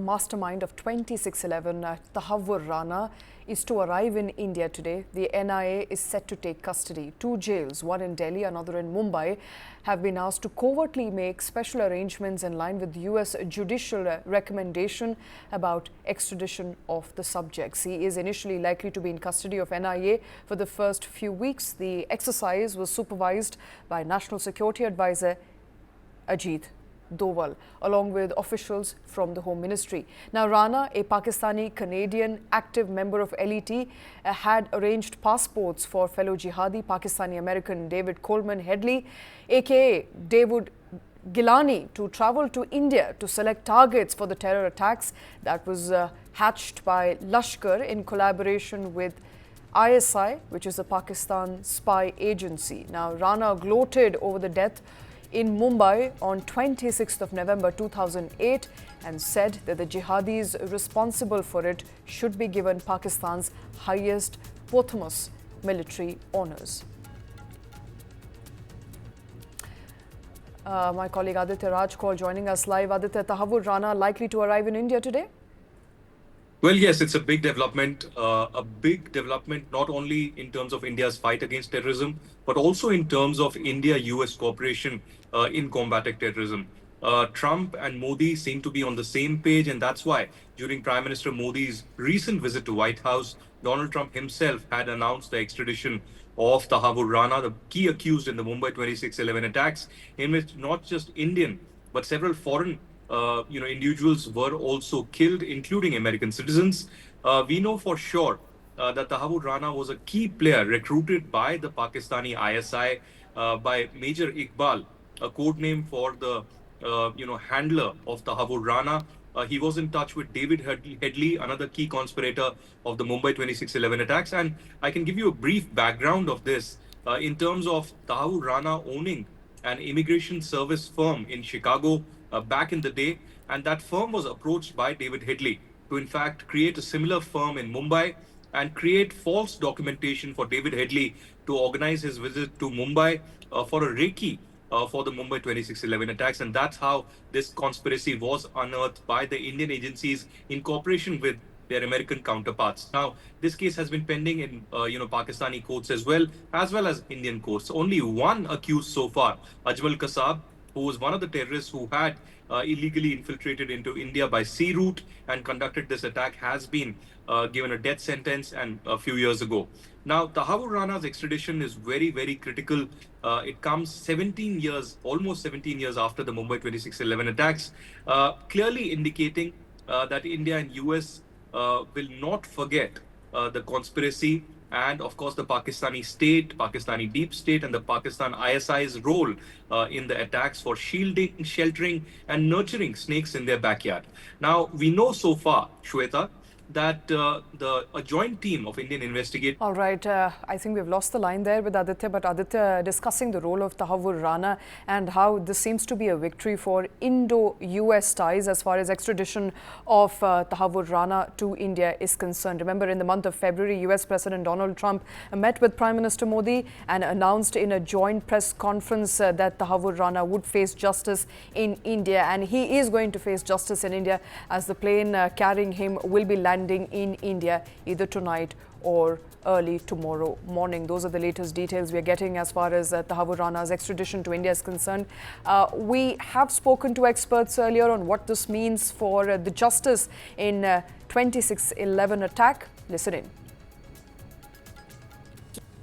mastermind of 2611, Tahawwur Rana, is to arrive in India today. The NIA is set to take custody. Two jails, one in Delhi, another in Mumbai, have been asked to covertly make special arrangements in line with US judicial recommendation about extradition of the subjects. He is initially likely to be in custody of NIA for the first few weeks. The exercise was supervised by National Security Advisor Ajit, Doval, along with officials from the Home Ministry. Now, Rana, a Pakistani-Canadian active member of LET, had arranged passports for fellow jihadi Pakistani-American David Headley, aka David Gilani, to travel to India to select targets for the terror attacks that was hatched by Lashkar in collaboration with ISI, which is the Pakistan spy agency. Now, Rana gloated over the death in Mumbai on 26th of November 2008 and said that the jihadis responsible for it should be given Pakistan's highest posthumous military honours. My colleague Aditya Rajkol joining us live. Aditya, Tahawwur Rana likely to arrive in India today? Well, yes, it's a big development not only in terms of India's fight against terrorism, but also in terms of India-US cooperation in combating terrorism. Trump and Modi seem to be on the same page, and that's why during Prime Minister Modi's recent visit to White House, Donald Trump himself had announced the extradition of Tahawwur Rana, the key accused in the Mumbai 2611 attacks, in which not just Indian, but several foreign individuals were also killed, including American citizens. We know for sure that Tahawwur Rana was a key player recruited by the Pakistani ISI by Major Iqbal, a code name for the handler of Tahawwur Rana. He was in touch with David Headley, another key conspirator of the Mumbai 2611 attacks. And I can give you a brief background of this in terms of Tahawwur Rana owning an immigration service firm in Chicago back in the day. And that firm was approached by David Headley to, in fact, create a similar firm in Mumbai and create false documentation for David Headley to organize his visit to Mumbai for a recce for the Mumbai 2611 attacks. And that's how this conspiracy was unearthed by the Indian agencies in cooperation with their American counterparts. Now, this case has been pending in Pakistani courts as well as Indian courts. Only one accused so far, Ajmal Kasab, who was one of the terrorists who had illegally infiltrated into India by sea route and conducted this attack, has been given a death sentence and a few years ago. Now, Tahawwur Rana's extradition is very, very critical. It comes almost 17 years after the Mumbai 2611 attacks, clearly indicating that India and US will not forget the conspiracy and, of course, the Pakistani state, Pakistani deep state, and the Pakistan ISI's role in the attacks for shielding, sheltering, and nurturing snakes in their backyard. Now, we know so far, Shweta, that a joint team of Indian investigators... All right, I think we've lost the line there with Aditya, but Aditya discussing the role of Tahawwur Rana and how this seems to be a victory for Indo-US ties as far as extradition of Tahawwur Rana to India is concerned. Remember, in the month of February, US President Donald Trump met with Prime Minister Modi and announced in a joint press conference that Tahawwur Rana would face justice in India, and he is going to face justice in India as the plane carrying him will be landing in India either tonight or early tomorrow morning. Those are the latest details we are getting as far as Tahawwur Rana's extradition to India is concerned. We have spoken to experts earlier on what this means for the justice in 2611 attack. Listen in.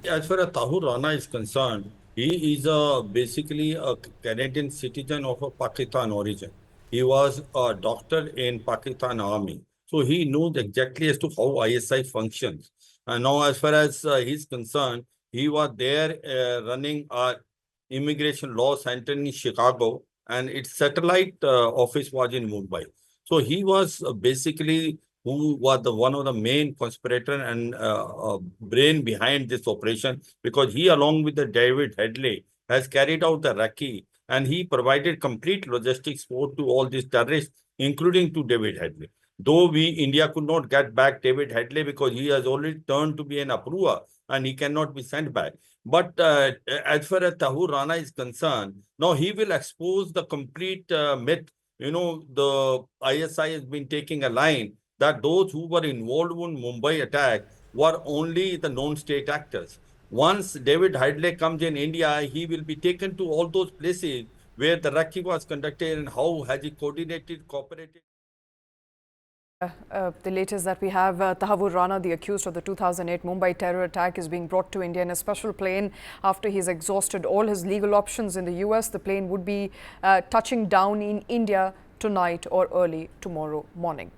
As far as Tahawwur Rana is concerned, he is basically a Canadian citizen of a Pakistan origin. He was a doctor in Pakistan Army. So he knows exactly as to how ISI functions. And now, as far as he's concerned, he was there running our immigration law center in Chicago, and its satellite office was in Mumbai. So he was basically who was one of the main conspirator and brain behind this operation, because he, along with the David Headley, has carried out the recce, and he provided complete logistics support to all these terrorists, including to David Headley. Though India could not get back David Headley because he has already turned to be an approver and he cannot be sent back. But as far as Tahawwur Rana is concerned, now he will expose the complete myth the ISI has been taking a line that those who were involved in Mumbai attack were only the known state actors. Once David Headley comes in India, he will be taken to all those places where the recce was conducted and how has he coordinated, cooperated. The latest that we have, Tahawwur Rana, the accused of the 2008 Mumbai terror attack, is being brought to India in a special plane after he's exhausted all his legal options in the US. The plane would be touching down in India tonight or early tomorrow morning.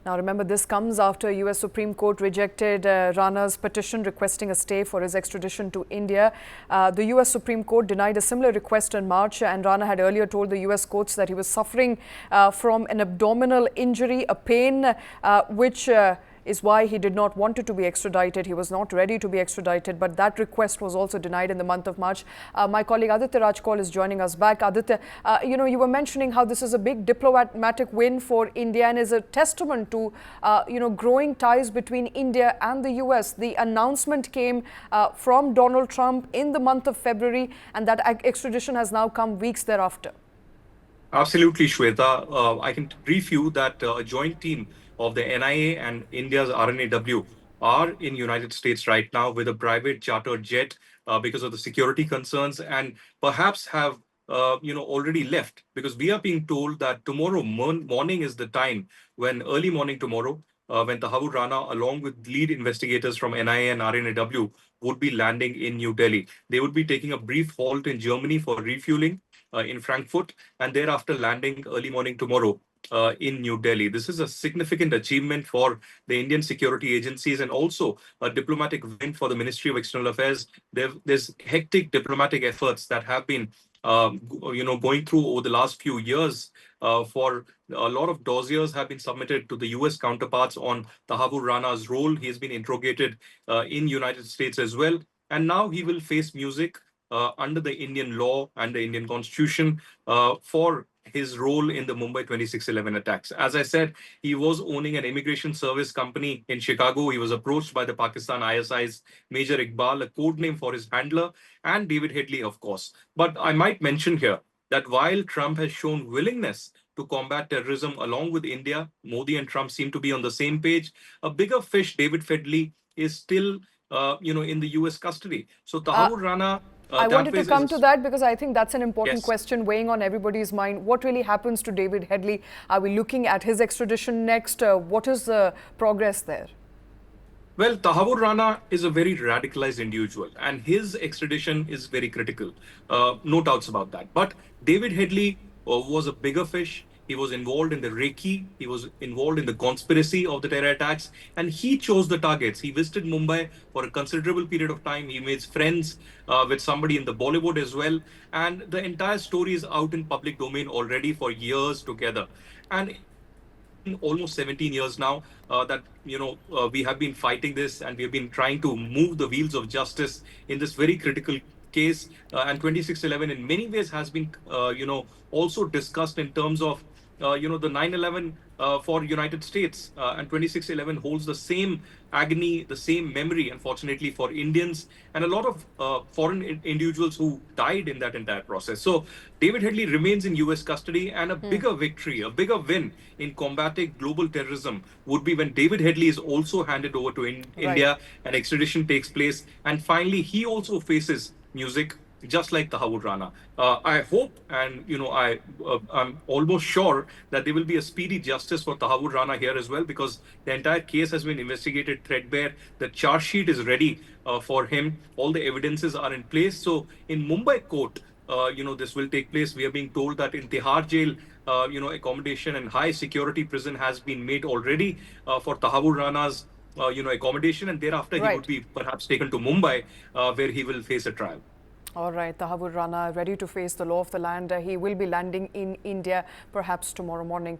Now remember, this comes after US Supreme Court rejected Rana's petition requesting a stay for his extradition to India. The US Supreme Court denied a similar request in March, and Rana had earlier told the US courts that he was suffering from an abdominal injury, a pain which is why he did not want to be extradited. He was not ready to be extradited, but that request was also denied in the month of March. My colleague Aditya Rajkol is joining us back. Aditya, you were mentioning how this is a big diplomatic win for India and is a testament to, growing ties between India and the US. The announcement came from Donald Trump in the month of February, and that extradition has now come weeks thereafter. Absolutely, Shweta. I can brief you that a joint team of the NIA and India's RNAW are in United States right now with a private chartered jet because of the security concerns, and perhaps have already left, because we are being told that tomorrow morning is the time when early morning tomorrow when Tahawwur Rana, along with lead investigators from NIA and RNAW, would be landing in New Delhi. They would be taking a brief halt in Germany for refueling in Frankfurt, and thereafter landing early morning tomorrow in New Delhi. This is a significant achievement for the Indian security agencies and also a diplomatic win for the Ministry of External Affairs. There's hectic diplomatic efforts that have been going through over the last few years. For a lot of dossiers have been submitted to the US counterparts on Tahawwur Rana's role. He has been interrogated in United States as well. And now he will face music under the Indian law and the Indian constitution for his role in the Mumbai 26/11 attacks. As I said, he was owning an immigration service company in Chicago. He was approached by the Pakistan ISI's Major Iqbal, a code name for his handler, and David Headley, of course. But I might mention here that while Trump has shown willingness to combat terrorism along with India, Modi and Trump seem to be on the same page. A bigger fish, David Headley, is still in the US custody. So Tahawwur Rana... I wanted to come to that because I think that's an important question weighing on everybody's mind. What really happens to David Headley? Are we looking at his extradition next? What is the progress there? Well, Tahawwur Rana is a very radicalized individual, and his extradition is very critical. No doubts about that. But David Headley was a bigger fish. He was involved in the recce. He was involved in the conspiracy of the terror attacks, and he chose the targets. He visited Mumbai for a considerable period of time. He made friends with somebody in the Bollywood as well. And the entire story is out in public domain already for years together. And almost 17 years now that we have been fighting this, and we have been trying to move the wheels of justice in this very critical case. And 26/11 in many ways has been also discussed in terms of the 9/11 for United States, and 26/11 holds the same agony, the same memory, unfortunately, for Indians and a lot of foreign individuals who died in that entire process. So David Headley remains in US custody, and a bigger victory, a bigger win in combating global terrorism would be when David Headley is also handed over to India and extradition takes place. And finally, he also faces music, just like Tahawwur Rana. I hope, and I'm almost sure that there will be a speedy justice for Tahawwur Rana here as well, because the entire case has been investigated threadbare. The charge sheet is ready for him. All the evidences are in place. So in Mumbai court, this will take place. We are being told that in Tihar jail, accommodation and high security prison has been made already for Tahawwur Rana's accommodation, and thereafter he would be perhaps taken to Mumbai, where he will face a trial. All right, Tahawwur Rana ready to face the law of the land. He will be landing in India perhaps tomorrow morning.